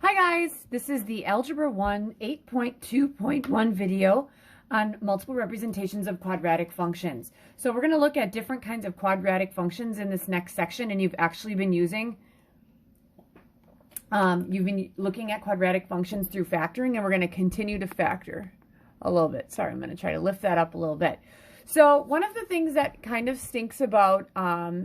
Hi guys, this is the Algebra 1 8.2.1 video on multiple representations of quadratic functions. So we're going to look at different kinds of quadratic functions in this next section, and you've actually been using, you've been looking at quadratic functions through factoring, and we're going to continue to factor a little bit. Sorry, I'm going to try to lift that up a little bit. So one of the things that kind of stinks about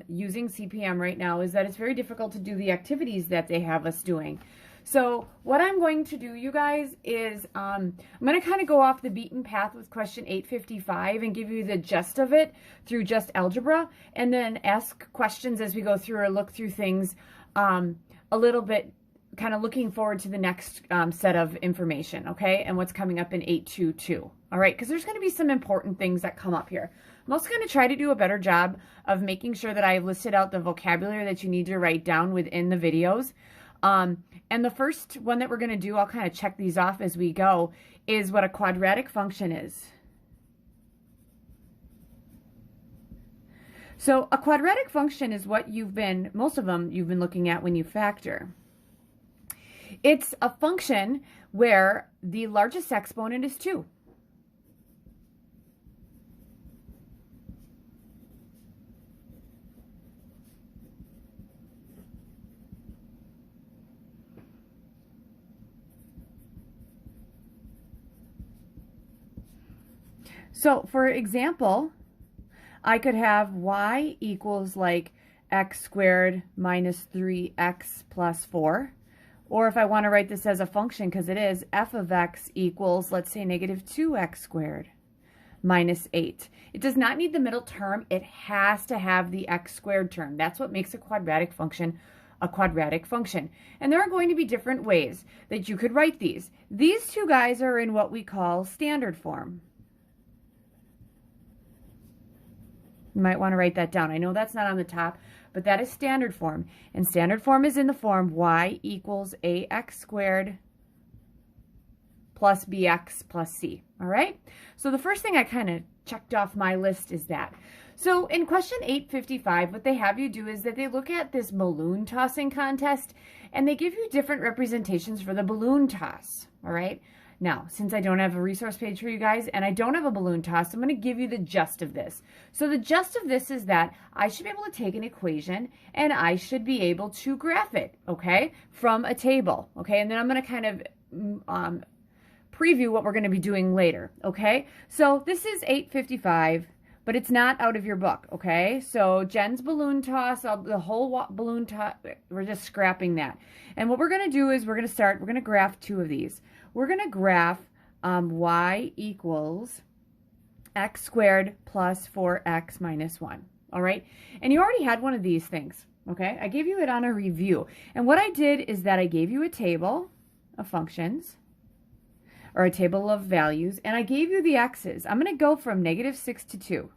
using CPM right now is that it's very difficult to do the activities that they have us doing. So what I'm going to do, you guys, is I'm going to kind of go off the beaten path with question 855 and give you the gist of it through just algebra, and then ask questions as we go through or look through things a little bit, kind of looking forward to the next set of information, okay, and what's coming up in 822. All right, because there's going to be some important things that come up here. I'm also going to try to do a better job of making sure that I've listed out the vocabulary that you need to write down within the videos. And the first one that we're going to do, I'll kind of check these off as we go, is what a quadratic function is. So a quadratic function is what most of them you've been looking at when you factor. It's a function where the largest exponent is 2. So, for example, I could have y equals like x squared minus 3x plus 4. Or if I want to write this as a function, because it is, f of x equals, let's say, negative 2x squared minus 8. It does not need the middle term. It has to have the x squared term. That's what makes a quadratic function a quadratic function. And there are going to be different ways that you could write these. These two guys are in what we call standard form. You might want to write that down. I know that's not on the top, but that is standard form. And standard form is in the form y equals ax squared plus bx plus c. All right? So the first thing I kind of checked off my list is that. So in question 855, what they have you do is that they look at this balloon tossing contest, and they give you different representations for the balloon toss. All right? Now, since I don't have a resource page for you guys and I don't have a balloon toss, I'm going to give you the gist of this. So the gist of this is that I should be able to take an equation and I should be able to graph it, okay, from a table, okay? And then I'm going to kind of preview what we're going to be doing later, okay? So this is 855, but it's not out of your book, okay? So Jen's balloon toss, the whole balloon toss, we're just scrapping that. And what we're going to do is we're going to graph two of these. We're going to graph y equals x squared plus 4x minus 1, all right? And you already had one of these things, okay? I gave you it on a review. And what I did is that I gave you a table of functions, or a table of values, and I gave you the x's. I'm going to go from negative 6 to 2.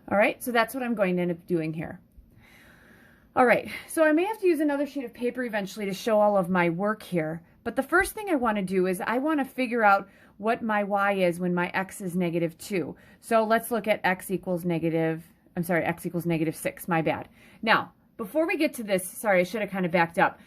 All right, so that's what I'm going to end up doing here. All right, so I may have to use another sheet of paper eventually to show all of my work here, but the first thing I want to do is I want to figure out what my y is when my x is negative 2. So let's look at x equals negative 6, my bad. Now, before we get to this, sorry, I should have kind of backed up.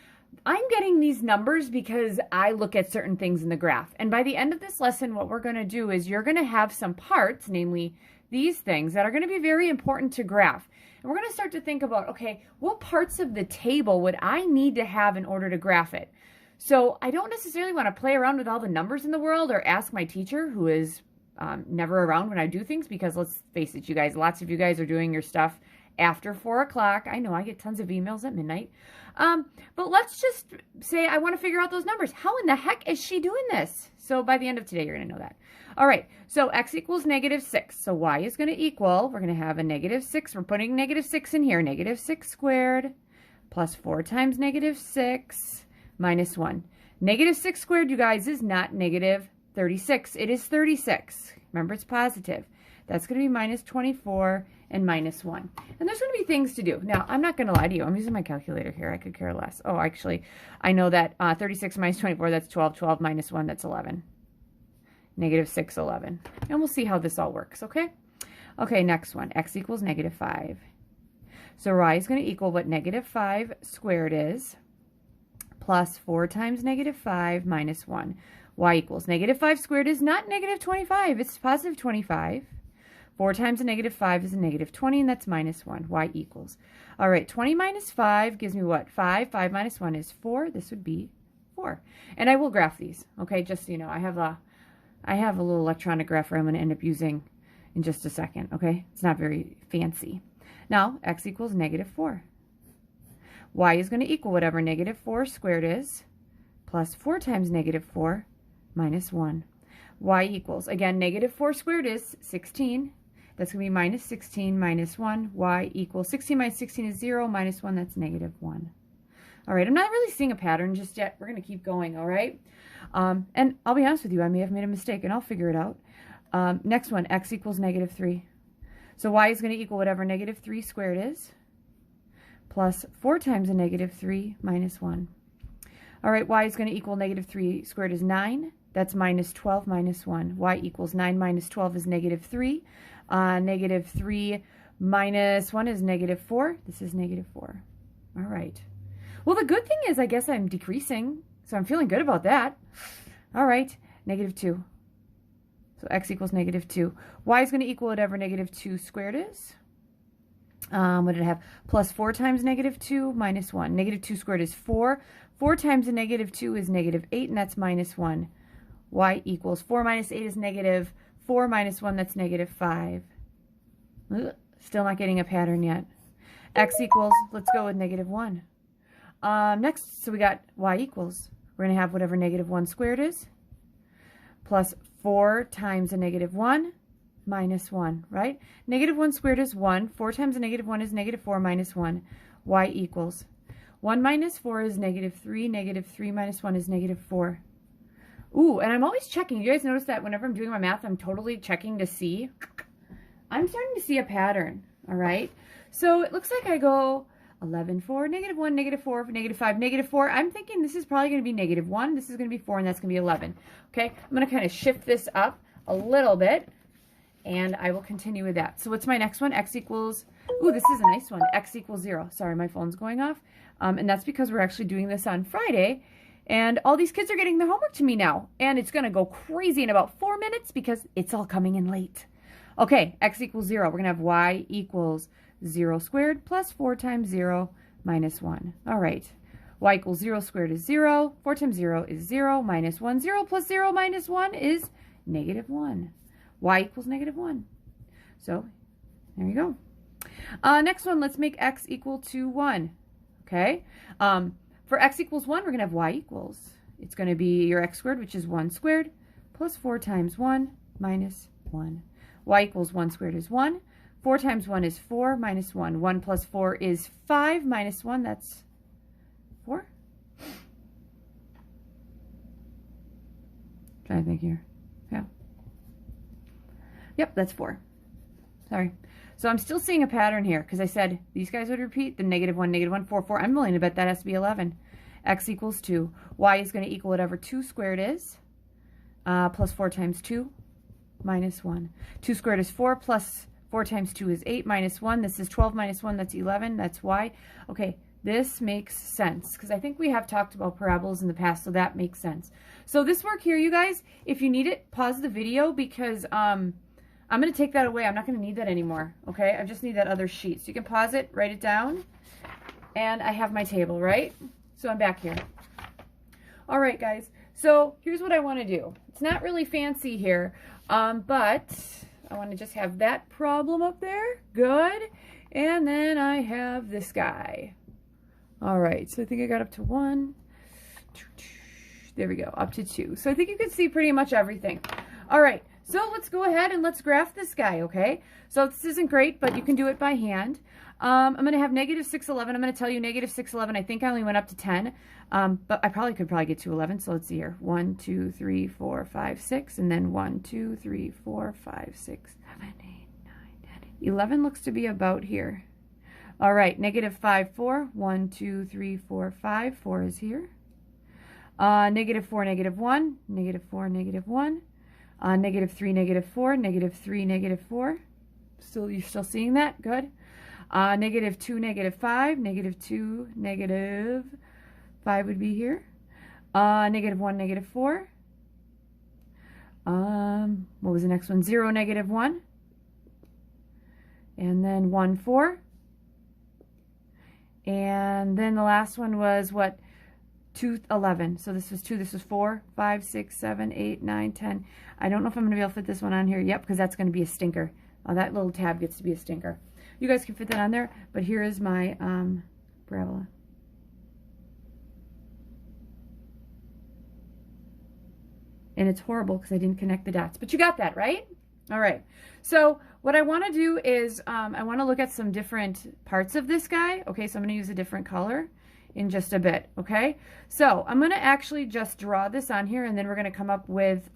I'm getting these numbers because I look at certain things in the graph. And by the end of this lesson, what we're going to do is you're going to have some parts, namely these things, that are going to be very important to graph. And we're going to start to think about, okay, what parts of the table would I need to have in order to graph it? So I don't necessarily want to play around with all the numbers in the world or ask my teacher, who is never around when I do things, because let's face it, you guys, lots of you guys are doing your stuff after 4 o'clock. I know I get tons of emails at midnight. But let's just say I want to figure out those numbers. How in the heck is she doing this? So by the end of today, you're going to know that. All right, so x equals negative 6. So y is going to equal, we're going to have a negative 6. We're putting negative 6 in here. Negative 6 squared plus 4 times negative 6 minus 1. Negative 6 squared, you guys, is not negative 36. It is 36. Remember, it's positive. That's going to be minus 24 and minus 1. And there's going to be things to do. Now, I'm not going to lie to you. I'm using my calculator here. I could care less. Oh, actually, I know that 36 minus 24, that's 12. 12 minus 1, that's 11. negative 6, 11. And we'll see how this all works, okay? Okay, next one, x equals negative 5. So y is going to equal what negative 5 squared is, plus 4 times negative 5 minus 1. Y equals negative 5 squared is not negative 25, it's positive 25. 4 times a negative 5 is a negative 20, and that's minus 1. Y equals. All right, 20 minus 5 gives me what? 5. 5 minus 1 is 4. This would be 4. And I will graph these, okay? Just so you know, I have a little electronic grapher I'm going to end up using in just a second, okay? It's not very fancy. Now, x equals negative 4. Y is going to equal whatever negative 4 squared is, plus 4 times negative 4 minus 1. Y equals, again, negative 4 squared is 16. That's going to be minus 16 minus 1. Y equals 16 minus 16 is 0. Minus 1, that's negative 1. All right, I'm not really seeing a pattern just yet. We're going to keep going, all right? And I'll be honest with you, I may have made a mistake, and I'll figure it out. Next one, x equals negative 3. So y is going to equal whatever negative 3 squared is, plus 4 times a negative 3 minus 1. All right, y is going to equal negative 3 squared is 9. That's minus 12 minus 1. Y equals 9 minus 12 is negative 3. Negative 3 minus 1 is negative 4. This is negative 4. All right. Well, the good thing is I guess I'm decreasing, so I'm feeling good about that. All right, negative 2. So x equals negative 2. Y is going to equal whatever negative 2 squared is. What did it have? Plus 4 times negative 2 minus 1. Negative 2 squared is 4. 4 times a negative 2 is negative 8, and that's minus 1. Y equals 4 minus 8 is negative 4 minus 1, that's negative 5. Ugh, still not getting a pattern yet. X equals, let's go with negative 1. Next, so we got y equals. We're going to have whatever negative 1 squared is, plus 4 times a negative 1 minus 1, right? Negative 1 squared is 1. 4 times a negative 1 is negative 4 minus 1. Y equals. 1 minus 4 is negative 3. Negative 3 minus 1 is negative 4. Ooh, and I'm always checking. You guys notice that whenever I'm doing my math, I'm totally checking to see. I'm starting to see a pattern, all right? So it looks like I go 11, 4, negative 1, negative 4, negative 5, negative 4. I'm thinking this is probably going to be negative 1. This is going to be 4, and that's going to be 11. Okay, I'm going to kind of shift this up a little bit, and I will continue with that. So what's my next one? X equals, ooh, this is a nice one. X equals 0. Sorry, my phone's going off. And that's because we're actually doing this on Friday. And all these kids are getting their homework to me now. And it's going to go crazy in about 4 minutes because it's all coming in late. Okay, x equals 0. We're going to have y equals 0 squared plus 4 times 0 minus 1. All right. Y equals 0 squared is 0. 4 times 0 is 0. Minus 1. 0 plus 0 minus 1 is negative 1. Y equals negative 1. So, there you go. Next one, let's make x equal to 1. Okay. For x equals 1, we're going to have y equals. It's going to be your x squared, which is 1 squared, plus 4 times 1 minus 1. Y equals 1 squared is 1. 4 times 1 is 4 minus 1. 1 plus 4 is 5 minus 1. That's 4. Trying to think here. Yeah. Yep, that's 4. Sorry. So I'm still seeing a pattern here because I said these guys would repeat the negative 1, 4, 4. I'm willing to bet that has to be 11. X equals 2. Y is going to equal whatever 2 squared is, plus 4 times 2 minus 1. 2 squared is 4 plus 4 times 2 is 8 minus 1. This is 12 minus 1. That's 11. That's Y. Okay, this makes sense because I think we have talked about parabolas in the past, so that makes sense. So this work here, you guys, if you need it, pause the video because I'm going to take that away. I'm not going to need that anymore, okay? I just need that other sheet. So you can pause it, write it down, and I have my table, right? So I'm back here. All right, guys. So here's what I want to do. It's not really fancy here, but I want to just have that problem up there. Good. And then I have this guy. All right. So I think I got up to 1. There we go. Up to 2. So I think you can see pretty much everything. All right. So let's go ahead and let's graph this guy, okay? So this isn't great, but you can do it by hand. I'm going to have negative 6, 11. I'm going to tell you negative 6, 11. I think I only went up to 10, but I could get to 11. So let's see here. 1, 2, 3, 4, 5, 6, and then 1, 2, 3, 4, 5, 6, 7, 8, 9, 10. 11 looks to be about here. All right, negative 5, 4. 1, 2, 3, 4, 5. 4 is here. Negative 4, negative 1. Negative 4, negative 1. -3, -4, -3, -4. You're still seeing that? Good. -2, -5, -2, -5 would be here. -1, -4. What was the next one? 0, -1. And then 1, 4. And then the last one was what? 2, 11. So this was 2, this was 4, 5, 6, 7, 8, 9, 10. I don't know if I'm going to be able to fit this one on here. Yep, because that's going to be a stinker. That little tab gets to be a stinker. You guys can fit that on there, but here is my parabola. And it's horrible because I didn't connect the dots. But you got that, right? All right. So what I want to do is I want to look at some different parts of this guy. Okay, so I'm going to use a different color in just a bit. Okay, so I'm going to actually just draw this on here, and then we're going to come up with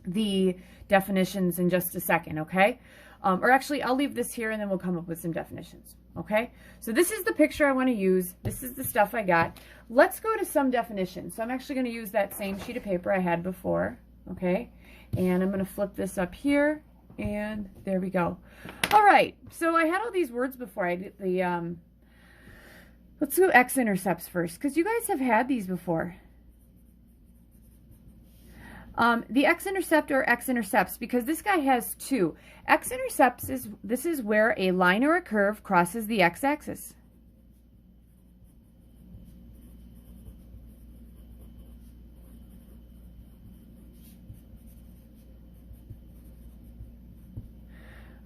the definitions in just a second. Okay, or actually I'll leave this here and then we'll come up with some definitions. Okay, so this is the picture I want to use. This is the stuff I got. Let's go to some definitions. So I'm actually going to use that same sheet of paper I had before. Okay, and I'm going to flip this up here, and there we go. All right, so I had all these words before. I did the let's do x-intercepts first, because you guys have had these before. The x-intercept or x-intercepts, because this guy has two. X-intercepts this is where a line or a curve crosses the x-axis.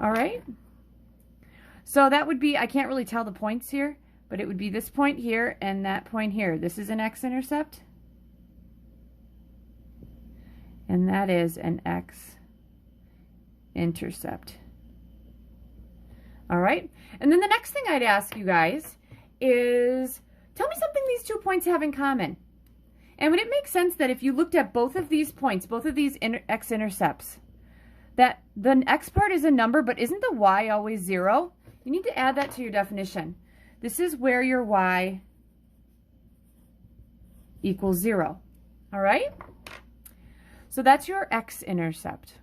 All right. So that would be, I can't really tell the points here, but it would be this point here and that point here. This is an x-intercept. And that is an x-intercept. All right. And then the next thing I'd ask you guys is, tell me something these 2 points have in common. And would it make sense that if you looked at both of these points, both of these x-intercepts, that the x part is a number, but isn't the y always 0? You need to add that to your definition. This is where your y equals 0. All right? So that's your x-intercept.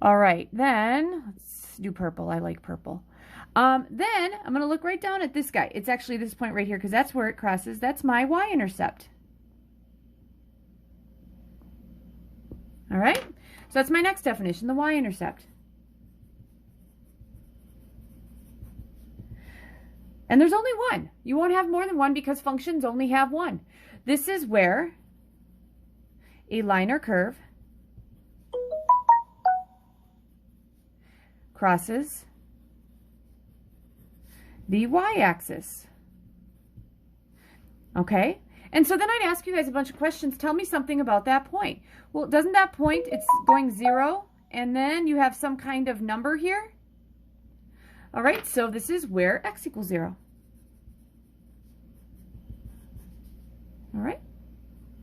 All right, then let's do purple. I like purple. Then I'm going to look right down at this guy. It's actually this point right here because that's where it crosses. That's my y-intercept. All right? So that's my next definition, the y-intercept. And there's only one. You won't have more than one because functions only have one. This is where a line or curve crosses the y-axis. Okay? And so then I'd ask you guys a bunch of questions. Tell me something about that point. Well, doesn't that point, it's going 0, and then you have some kind of number here? All right, so this is where x equals 0. All right.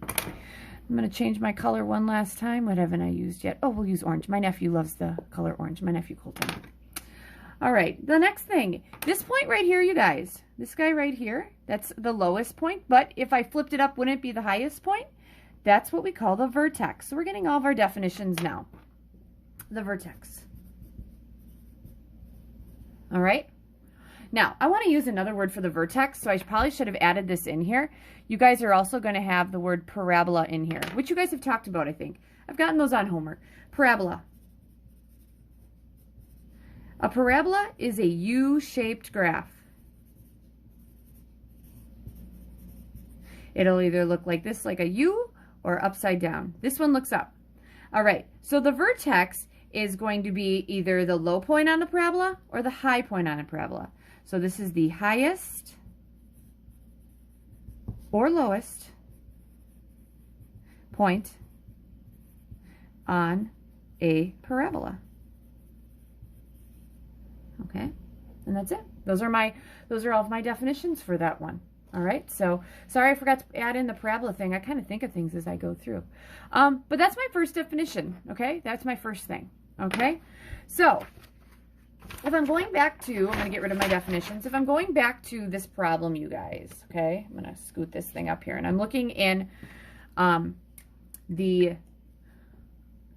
I'm going to change my color one last time. What haven't I used yet? Oh, we'll use orange. My nephew loves the color orange. My nephew Colton. All right, the next thing. This point right here, you guys. This guy right here, that's the lowest point. But if I flipped it up, wouldn't it be the highest point? That's what we call the vertex. So we're getting all of our definitions now. The vertex. All right. Now, I want to use another word for the vertex, so I probably should have added this in here. You guys are also going to have the word parabola in here, which you guys have talked about, I think. I've gotten those on homework. Parabola. A parabola is a U-shaped graph. It'll either look like this, like a U, or upside down. This one looks up. All right, so the vertex is going to be either the low point on the parabola or the high point on a parabola. So this is the highest or lowest point on a parabola. Okay, and that's it. Those are all of my definitions for that one. All right, so sorry I forgot to add in the parabola thing. I kind of think of things as I go through. But that's my first definition, okay? That's my first thing, okay? So if I'm going back to, I'm going to get rid of my definitions. If I'm going back to this problem, you guys, okay? I'm going to scoot this thing up here, and I'm looking in the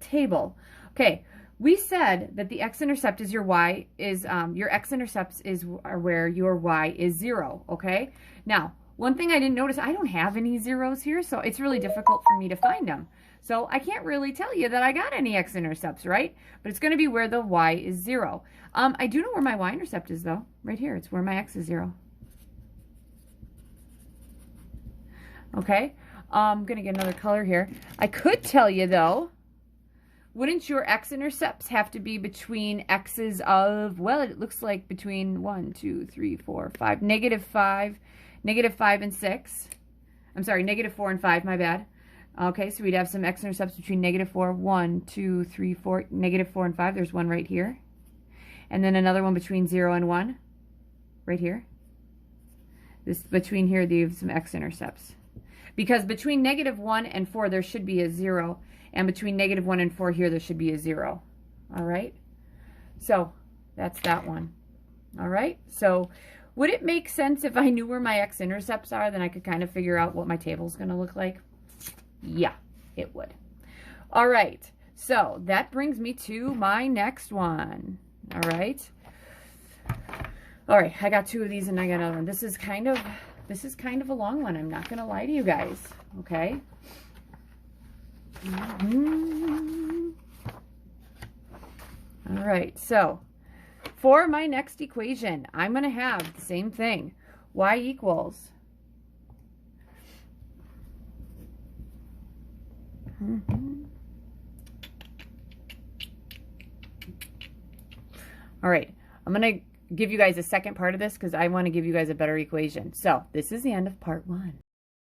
table. Okay, we said that the x-intercept is your y is, your x-intercepts is where your y is 0, okay? Now, one thing I didn't notice, I don't have any zeros here, so it's really difficult for me to find them. So I can't really tell you that I got any x-intercepts, right? But it's going to be where the y is 0. I do know where my y-intercept is, though. Right here. It's where my x is 0. Okay? I'm going to get another color here. I could tell you, though, wouldn't your x-intercepts have to be between x's of, well, it looks like between 1, 2, 3, 4, 5, -5, -5 and 6. I'm sorry, -4 and 5, my bad. Okay, so we'd have some x-intercepts between -4, 1, 2, 3, 4, -4 and 5. There's one right here. And then another one between 0 and 1, right here. This between here, they have some x-intercepts. Because between -1 and 4, there should be a 0. And between -1 and 4 here, there should be a 0. All right? So, that's that one. All right? So, would it make sense if I knew where my x-intercepts are? Then I could kind of figure out what my table's going to look like? Yeah, it would. All right. So, that brings me to my next one. All right? All right, I got 2 of these and I got another one. This is kind of a long one. I'm not going to lie to you guys. Okay? All right, so for my next equation, I'm going to have the same thing. Y equals all right, I'm going to give you guys a second part of this because I want to give you guys a better equation. So this is the end of part 1.